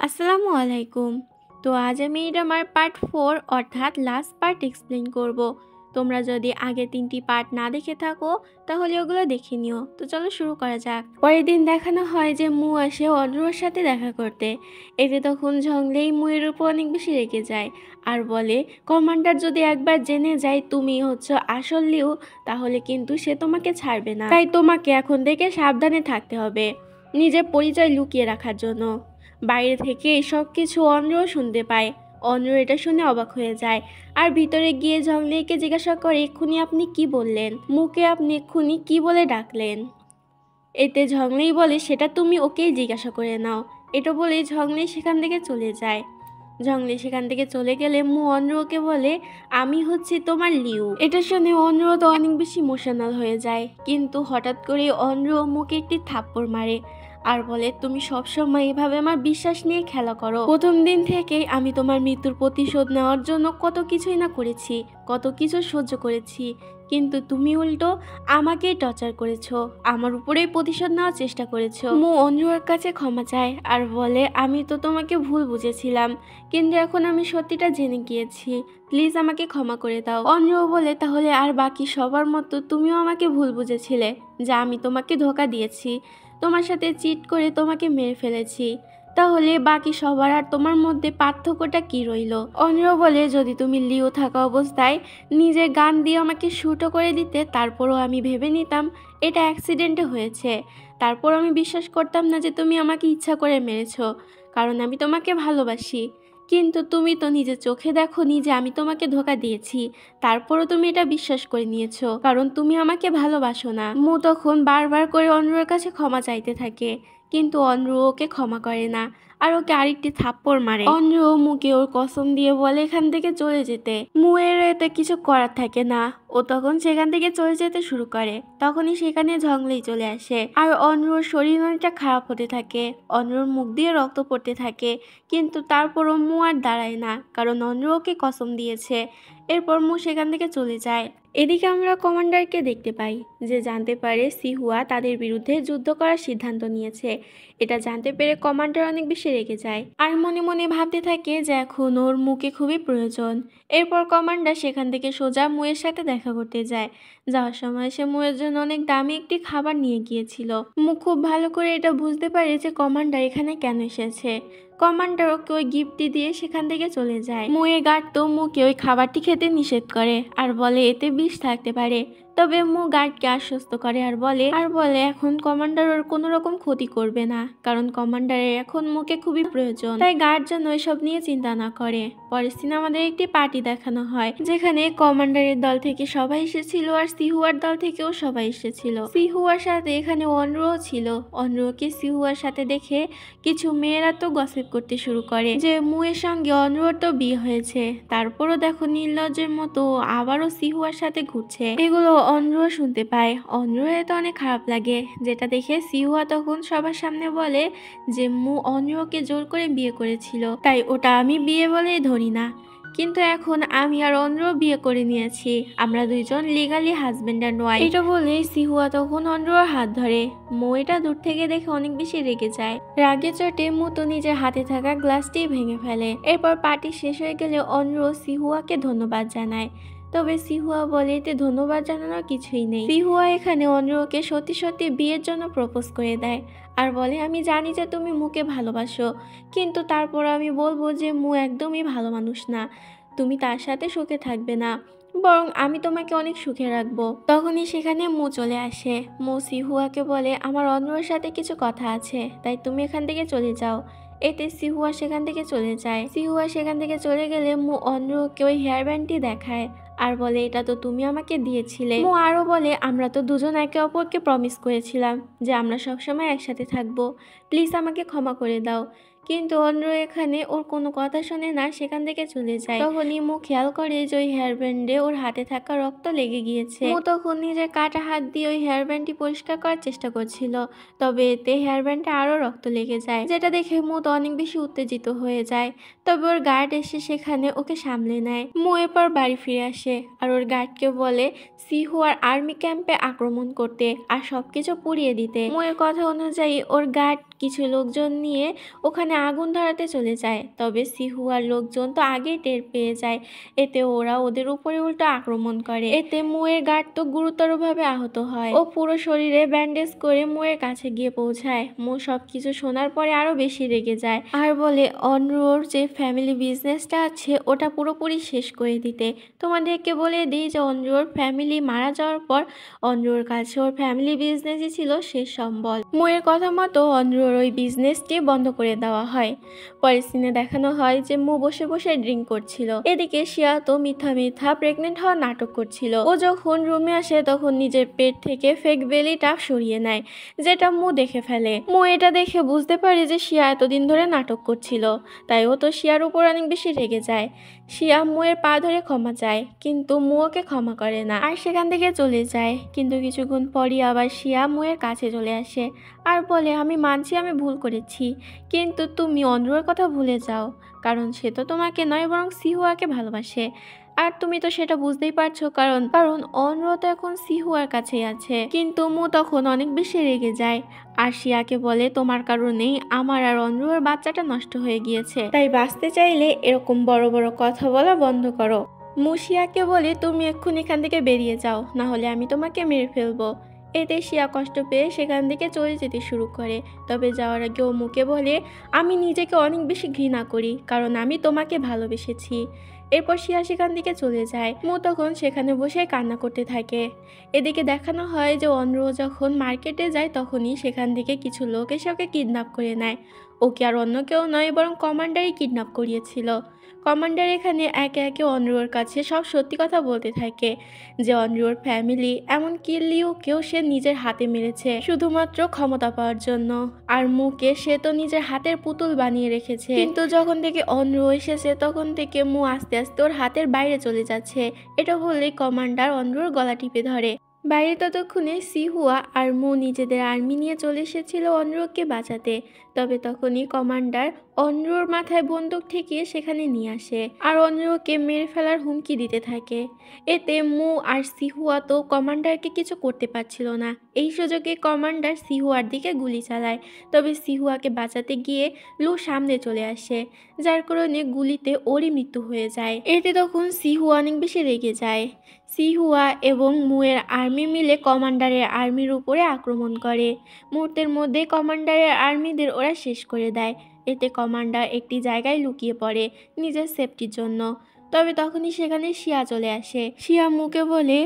আসসালামু আলাইকুম। তো আজ আমি এটা আমার পার্ট 4 অর্থাৎ লাস্ট পার্ট এক্সপ্লেইন করব। তোমরা যদি আগে 3টি পার্ট না দেখে থাকো তাহলে ওগুলো দেখে নিও। তো চলো শুরু করা যাক। পরের দিন দেখানো হয় যে মু আসে অন্যর সাথে দেখা করতে। এতে তখন ঝংলেই মুয়ের উপর অনেক বেশি রেগে যায় আর বলে, কমান্ডার যদি একবার জেনে যায় তুমি হচ্ছে আসল লিউ, তাহলে কিন্তু সে তোমাকে ছাড়বে না। তাই তোমাকে এখন থেকে সাবধানে থাকতে হবে, নিজের পরিচয় লুকিয়ে রাখার জন্য। বাইরে থেকে সব কিছু অন্ধ্রও শুনতে পায়। অন্ধ্র এটা শুনে অবাক হয়ে যায় আর ভিতরে গিয়ে ঝংলেইকে জিজ্ঞাসা করে, এক্ষুনি আপনি কি বললেন? মুখে আপনি এক্ষুনি কি বলে ডাকলেন? এতে ঝংলেই বলে, সেটা তুমি ওকেই জিজ্ঞাসা করে নাও। এটা বলে ঝংলেই সেখান থেকে চলে যায়। ঝংলে সেখান থেকে চলে গেলে মু অন্ধ্রকে বলে, আমি হচ্ছি তোমার লিউ। এটা শুনে অন্ধ্র তো অনেক বেশি ইমোশনাল হয়ে যায়, কিন্তু হঠাৎ করে অন্ধ্র মুখে একটি থাপ্পড় মারে আর বলে, তুমি সবসময় এভাবে আমার বিশ্বাস নিয়ে খেলা করো। প্রথম দিন থেকেই আমি তোমার মৃত্যুর প্রতিশোধ নেওয়ার জন্য কত কিছুই না করেছি, কত কিছু সহ্য করেছি, কিন্তু তুমি উল্টো আমাকেই টর্চার করেছো, আমার উপরেই প্রতিশোধ নেওয়ার চেষ্টা করেছো। মু অঞ্জুর কাছে ক্ষমা চায় আর বলে, আমি তো তোমাকে ভুল বুঝেছিলাম, কিন্তু এখন আমি সত্যিটা জেনে গিয়েছি, প্লিজ আমাকে ক্ষমা করে দাও। অঞ্জু বলে, তাহলে আর বাকি সবার মতো তুমিও আমাকে ভুল বুঝেছিলে, যে আমি তোমাকে ধোঁকা দিয়েছি, তোমার সাথে চিট করে তোমাকে মেরে ফেলেছি, তাহলে বাকি সবার আর তোমার মধ্যে পার্থক্যটা কি রইল? অঞ্জু বলে, যদি তুমি লিও থাকা অবস্থায় নিজের গান দিয়ে আমাকে শুটও করে দিতে, তারপরও আমি ভেবে নিতাম এটা অ্যাক্সিডেন্টে হয়েছে, তারপর আমি বিশ্বাস করতাম না যে তুমি আমাকে ইচ্ছা করে মেরেছো, কারণ আমি তোমাকে ভালোবাসি। কিন্তু তুমি তো নিজের চোখে দেখো নি যে আমি তোমাকে ধোঁকা দিয়েছি, তারপরও তুমি এটা বিশ্বাস করে নিয়েছো, কারণ তুমি আমাকে ভালোবাসো না। মু তখন বারবার করে অন্ধ্রের কাছে ক্ষমা চাইতে থাকে, কিন্তু অন্ধ্র ওকে ক্ষমা করে না আর ওকে আরেকটি থাপ্পড় মারে। অন্ধ্র মুকে ওর কসম দিয়ে বলে এখান থেকে চলে যেতে। মুয়ের এতে কিছু করার থাকে না, ও তখন সেখান থেকে চলে যেতে শুরু করে। তখনই সেখানে ঝংলেই চলে আসে আর অন্ধ্রর শরীর অনেকটা খারাপ হতে থাকে, অন্ধ্রর মুখ দিয়ে রক্ত পড়তে থাকে, কিন্তু তারপরও মু আর দাঁড়ায় না, কারণ অন্ধ্র ওকে কসম দিয়েছে। এরপর মু সেখান থেকে চলে যায়। এদিকে আমরা কমান্ডারকে দেখতে পাই, যে জানতে পারে সিহুয়া তাদের বিরুদ্ধে যুদ্ধ করার সিদ্ধান্ত নিয়েছে। এটা জানতে পেরে কমান্ডার অনেক বেশি রেগে যায় আর মনে মনে ভাবতে থাকে যে এখন ওর মুকে খুবই প্রয়োজন। এরপর কমান্ডার সেখান থেকে সোজা মুয়ের সাথে দেখা করতে যায়। যাওয়ার সময় সে মুয়ের জন্য অনেক দামি একটি খাবার নিয়ে গিয়েছিল। মু খুব ভালো করে এটা বুঝতে পারে যে কমান্ডার এখানে কেন এসেছে। কমান্ডার ওকে ওই গিফটটি দিয়ে সেখান থেকে চলে যায়। মুয়ের গার্ড তো মুকে ওই খাবারটি খেতে নিষেধ করে আর বলে এতে বিষ থাকতে পারে, তবে মু গার্ডকে আশ্বস্ত করে আর বলে এখন কমান্ডার ওর কোনো রকম ক্ষতি করবে না, কারণ কমান্ডারের এখন মুকে খুবই প্রয়োজন, তাই গার্ড যেন এসব নিয়ে চিন্তা না করে। পরের দিন আমাদের একটি পার্টি দেখানো হয়, যেখানে কমান্ডারের দল থেকে সবাই এসেছিল আর সিহুয়ার দল থেকেও সবাই এসেছিল। সিহুয়ার সাথে এখানে অন্ধ্রও ছিল। অন্ধ্রকে সিহুয়ার সাথে দেখে কিছু মেয়েরা তো গসিপ করতে শুরু করে যে মুয়ের সঙ্গে অন্ধ্রর তো বিয়ে হয়েছে, তারপরও দেখো নির্লজ্জের মতো আবারও সিহুয়ার সাথে ঘুরছে। এগুলো অন্ধ্র শুনতে পায়। অন্ধ্রের তো অনেক খারাপ লাগে, যেটা দেখে সিহুয়া তখন সবার সামনে বলে যে মু অন্ধ্রকে জোর করে বিয়ে করেছিল, তাই ওটা আমি বিয়ে বলেই ধরি না, কিন্তু এখন আমি আর অন্ধ্র বিয়ে করে নিয়েছি, আমরা দুইজন লিগালি হাজবেন্ড অ্যান্ড ওয়াইফ। এটা বলে সিহুয়া তখন অন্ধ্রর হাত ধরে। মু এটা দূর থেকে দেখে অনেক বেশি রেগে যায়। রাগে চোটে মু তো নিজের হাতে থাকা গ্লাসটি ভেঙে ফেলে। এরপর পার্টি শেষ হয়ে গেলে অন্ধ্র সিহুয়াকে ধন্যবাদ জানায়, তবে সিহুয়া বলে এতে ধন্যবাদ জানানোর কিছুই নেই। সিহুয়া এখানে অন্ধ্রকে সত্যি সত্যি বিয়ের জন্য প্রপোজ করে দেয় আর বলে, আমি জানি যে তুমি মুকে ভালোবাসো, কিন্তু তারপর আমি বলবো যে মু একদমই ভালো মানুষ না, তুমি তার সাথে সুখে থাকবে না, বরং আমি তোমাকে অনেক সুখে রাখবো। তখনই সেখানে মু চলে আসে। মু সিহুয়াকে বলে, আমার অন্ধ্রর সাথে কিছু কথা আছে, তাই তুমি এখান থেকে চলে যাও। এতে সিহুয়া সেখান থেকে চলে যায়। সিহুয়া সেখান থেকে চলে গেলে মু অন্ধ্রকে ওই হেয়ার ব্যান্ডটি দেখায় আর বলে, এটা তো তুমি আমাকে দিয়েছিলে। মু আরো বলে, আমরা তো দুজন একে অপরকে প্রমিস করেছিলাম যে আমরা সবসময় একসাথে থাকবো, প্লিজ আমাকে ক্ষমা করে দাও। কিন্তু অন্ধ্র এখানে ওর কোনো কথা শোনে না, সেখান থেকে চলে যায়। তখনই মু খেয়াল করে যে ওই হেয়ার ব্যান্ডে ওর হাতে থাকা রক্ত লেগে গিয়েছে। মু তখন নিজের কাটা হাত দিয়ে ওই হেয়ার ব্যান্ডটি পরিষ্কার করার চেষ্টা করছিল, তবে এতে হেয়ার ব্যান্ডে আরো রক্ত লেগে যায়, যেটা দেখে মু তো অনেক বেশি উত্তেজিত হয়ে যায়। তবে ওর গার্ড এসে সেখানে ওকে সামলে নেয়। মু এরপর বাড়ি ফিরে আসে আর ওর গার্ডকে বলে সিহুয়ার আর্মি ক্যাম্পে আক্রমণ করতে আর সবকিছু পুড়িয়ে দিতে। মুয়ের কথা অনুযায়ী ওর গার্ড কিছু লোকজন নিয়ে ওখানে আগুন ধরাতে চলে যায়। তবে সিহুয়ার লোকজন তো আগেই টের পেয়ে যায়। এতে ওরা ওদের উপরে উল্টো আক্রমণ করে। এতে মুয়ের গার্ড তো গুরুতরভাবে আহত হয়। ও পুরো শরীরে ব্যান্ডেজ করে মুয়ের কাছে গিয়ে পৌঁছায়। মু সবকিছু শোনার পরে আরো বেশি রেগে যায় আর বলে অনরোর যে ফ্যামিলি বিজনেসটা আছে ওটা পুরোপুরি শেষ করে দিতে। তোমাদেরকে বলে দিই যে অনরোর ফ্যামিলি মারা যাওয়ার পর অনরোর কাছে ওর ফ্যামিলি বিজনেসই ছিল শেষ সম্বল। মুয়ের কথা মতো অনরোর ওই বিজনেসটি বন্ধ করে দেওয়া হয়। পরের সিনে দেখানো হয় যে মু বসে বসে ড্রিঙ্ক করছিল। এদিকে শিয়া তো মিথ্যা মিথ্যা প্রেগনেন্ট হওয়ার নাটক করছিল। ও যখন রুমে আসে তখন নিজের পেট থেকে ফেক বেলিটা সরিয়ে নেয়, যেটা মু দেখে ফেলে। মু এটা দেখে বুঝতে পারে যে শিয়া এতদিন ধরে নাটক করছিল, তাই ও তো শিয়ার উপর অনেক বেশি রেগে যায়। শিয়া মুয়ের পা ধরে ক্ষমা চায়, কিন্তু মু ওকে ক্ষমা করে না আর সেখান থেকে চলে যায়। কিন্তু কিছুক্ষণ পরই আবার শিয়া মুয়ের কাছে চলে আসে আর বলে আমি মানছি আমি ভুল করেছি, কিন্তু তুমি অনরোর কথা ভুলে যাও, কারণ সে তো তোমাকে নয় বরং সিহুয়াকে ভালোবাসে। আর তুমি তো সেটা বুঝতেই পারছো, কারণ অনরো তো এখন সিহুয়ার কাছেই আছে। কিন্তু মু তখন অনেক বেশি রেগে যায় আর শিয়াকে বলে তোমার কারণেই আমার আর অনরোর বাচ্চাটা নষ্ট হয়ে গিয়েছে, তাই বাঁচতে চাইলে এরকম বড় বড় কথা বলা বন্ধ করো। মু শিয়াকে বলে তুমি এক্ষুনি এখান থেকে বেরিয়ে যাও, না হলে আমি তোমাকে মেরে ফেলবো। এতে শিয়া কষ্ট পেয়ে সেখান থেকে চলে যেতে শুরু করে। তবে যাওয়ার আগে ও মুকে বলে আমি নিজেকে অনেক বেশি ঘৃণা করি, কারণ আমি তোমাকে ভালোবেসেছি। এরপর শিয়া সেখান থেকে চলে যায়। মু তখন সেখানে বসে কান্না করতে থাকে। এদিকে দেখানো হয় যে অনরো যখন মার্কেটে যায় তখনই সেখান থেকে কিছু লোক এসে ওকে কিডন্যাপ করে নেয়। ওকে আর অন্য কেউ নয় বরং কমান্ডারই কিডন্যাপ করিয়েছিল। কমান্ডার এখানে একে একে অনরোর কাছে সব সত্যি কথা বলতে থাকে, যে অনরোর ফ্যামিলি এমনকি লিওকেও সে নিজের হাতে মেরেছে শুধুমাত্র ক্ষমতা পাওয়ার জন্য, আর মুকে সে তো নিজের হাতের পুতুল বানিয়ে রেখেছে। কিন্তু যখন থেকে অনরো এসেছে তখন থেকে মু আস্তে আস্তে ওর হাতের বাইরে চলে যাচ্ছে। এটা বললেই কমান্ডার অনরোর গলা টিপে ধরে। বাইরে ততক্ষণে সিহুয়া আর মু নিজেদের আর্মি নিয়ে চলে এসেছিল অনরোকে বাঁচাতে। তবে তখনই কমান্ডার অনরোর মাথায় বন্দুক ঠেকিয়ে সেখানে নিয়ে আসে আর অনরোকে মেরে ফেলার হুমকি দিতে থাকে। এতে মু আর সিহুয়া তো কমান্ডারকে কিছু করতে পারছিল না। এই সুযোগে কমান্ডার সিহুয়ার দিকে গুলি চালায়, তবে সিহুয়াকে বাঁচাতে গিয়ে লু সামনে চলে আসে, যার কারণে গুলিতে ওরই মৃত্যু হয়ে যায়। এতে তখন সিহুয়া অনেক বেশি রেগে যায়। সিহুয়া এবং মুয়ের আর্মি মিলে কমান্ডারের আর্মির উপরে আক্রমণ করে। মুহূর্তের মধ্যে কমান্ডারের আর্মিদের ওরা শেষ করে দেয়। এতে কমান্ডার একটি জায়গায় লুকিয়ে পড়ে নিজের সেফটির জন্য। তবে তখনই সেখানে শিয়া চলে আসে। শিয়া মুকে বলে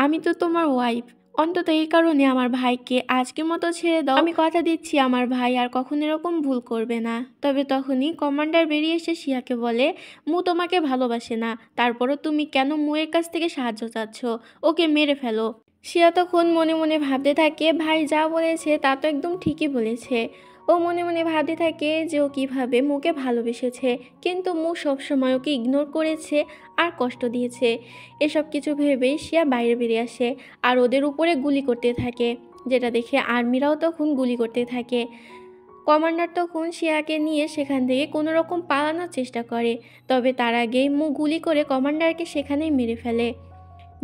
আমি তো তোমার ওয়াইফ, অন্তত এই কারণে আমার ভাইকে আজকের মতো ছেড়ে দাও, আমি কথা দিচ্ছি আমার ভাই আর কখনো এরকম ভুল করবে না। তবে তখনই কমান্ডার বেরিয়ে এসে শিয়াকে বলে মু তোমাকে ভালোবাসে না, তারপরও তুমি কেন মুয়ের কাছ থেকে সাহায্য চাচ্ছ, ওকে মেরে ফেলো। শিয়া তখন মনে মনে ভাবতে থাকে ভাই যা বলেছে তা তো একদম ঠিকই বলেছে। ও মনে মনে ভাবতে থাকে যে ও কীভাবে মুকে ভালোবেসেছে, কিন্তু মু সবসময় ওকে ইগনোর করেছে আর কষ্ট দিয়েছে। এসব কিছু ভেবেই শিয়া বাইরে বেরিয়ে আসে আর ওদের উপরে গুলি করতে থাকে, যেটা দেখে আর্মিরাও তখন গুলি করতে থাকে। কমান্ডার তখন শিয়াকে নিয়ে সেখান থেকে কোনো রকম পালানোর চেষ্টা করে, তবে তার আগেই মু গুলি করে কমান্ডারকে সেখানেই মেরে ফেলে,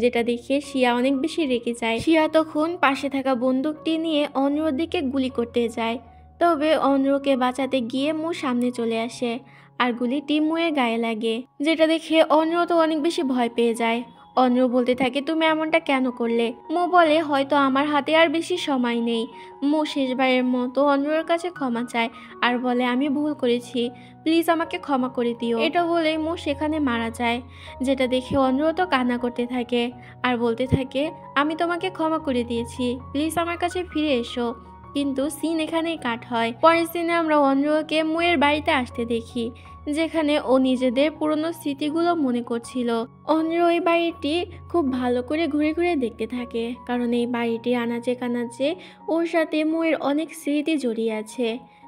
যেটা দেখে শিয়া অনেক বেশি রেগে যায়। শিয়া তখন পাশে থাকা বন্দুকটি নিয়ে অনরোর দিকে গুলি করতে যায়, তবে অনরোকে বাঁচাতে গিয়ে মু সামনে চলে আসে আর গুলিটি মুয়ের গায়ে লাগে, যেটা দেখে অনরো তো অনেক বেশি ভয় পেয়ে যায়। অনরো বলতে থাকে তুমি এমনটা কেন করলে। মু বলে হয়তো আমার হাতে আর বেশি সময় নেই। মু শেষবারের মতো অনরোর কাছে ক্ষমা চায় আর বলে আমি ভুল করেছি, প্লিজ আমাকে ক্ষমা করে দিও। এটা বলে মু সেখানে মারা যায়, যেটা দেখে অনরো তো কান্না করতে থাকে আর বলতে থাকে আমি তোমাকে ক্ষমা করে দিয়েছি, প্লিজ আমার কাছে ফিরে এসো। কিন্তু সিন এখানেই কাট হয়। পরের সিনে আমরা অনরোকে মুয়ের বাড়িতে আসতে দেখি, যেখানে ও নিজেদের পুরনো স্মৃতিগুলো মনে করছিল। অনরো এই বাড়িটি খুব ভালো করে ঘুরে ঘুরে দেখতে থাকে, কারণ এই বাড়িটি আনাচে কানাচে ওর সাথে মুয়ের অনেক স্মৃতি জড়িয়ে আছে।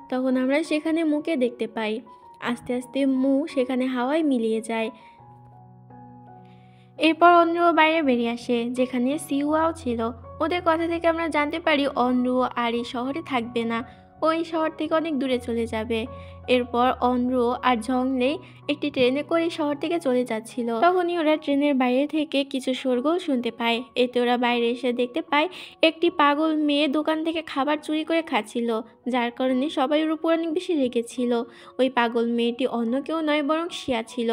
তখন আমরা সেখানে মুকে দেখতে পাই। আস্তে আস্তে মু সেখানে হাওয়ায় মিলিয়ে যায়। এরপর অনরো বাইরে বেরিয়ে আসে, যেখানে সিহুয়াও ছিল। ওদের কথা থেকে আমরা জানতে পারি অনরো আর এই শহরে থাকবে না, ওই শহর থেকে অনেক দূরে চলে যাবে। এরপর অন্ধ্র আর ঝংলে একটি ট্রেনে করে শহর থেকে চলে যাচ্ছিল। তখনই ওরা ট্রেনের বাইরে থেকে কিছু শোরগোল শুনতে পায়। এতে ওরা বাইরে এসে দেখতে পায় একটি পাগল মেয়ে দোকান থেকে খাবার চুরি করে খাচ্ছিল, যার কারণে সবাই ওর উপর অনেক বেশি রেগেছিল। ওই পাগল মেয়েটি অন্য কেউ নয় বরং শিয়া ছিল।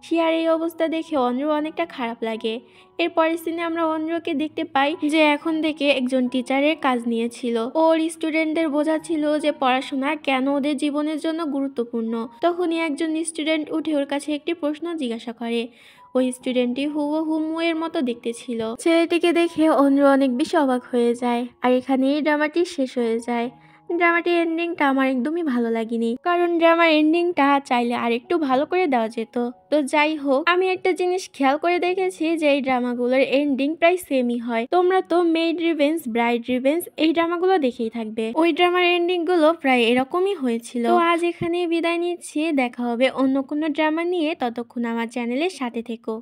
শিয়ার এই অবস্থা দেখে অন্ধ্র অনেকটা খারাপ লাগে। এর পরের সিনে আমরা অন্ধ্রকে দেখতে পাই যে এখন থেকে একজন টিচারের কাজ নিয়েছিল। ওর স্টুডেন্টদের বোঝাচ্ছিল যে পড়াশোনা কেন ওদের জীবনের জন্য গুরুত্বপূর্ণ। তখনই একজন স্টুডেন্ট উঠে ওর কাছে একটি প্রশ্ন জিজ্ঞাসা করে। ওই স্টুডেন্টটি হুবহু মুয়ের মতো দেখতে ছিল। ছেলেটিকে দেখে অন্ধ্র অনেক বেশি অবাক হয়ে যায়। আর এখানেই ড্রামাটি শেষ হয়ে যায়। ড্রামাটির এন্ডিংটা আমার একদমই ভালো লাগেনি, কারণ ড্রামার এন্ডিংটা চাইলে আরেকটু ভালো করে দেওয়া যেত। তো যাই হোক, আমি একটা জিনিস খেয়াল করে দেখেছি যে এই ড্রামাগুলোর এন্ডিং প্রায় সেমই হয়। তোমরা তো মেড রিভেঞ্জ, ব্রাইড রিভেঞ্জ এই ড্রামাগুলো দেখেই থাকবে। ওই ড্রামার এন্ডিং গুলো প্রায় এরকমই হয়েছিল। তো আজ এখানেই বিদায় নিচ্ছি, দেখা হবে অন্য কোনো ড্রামা নিয়ে। ততক্ষণ আমার চ্যানেলের সাথে থেকো।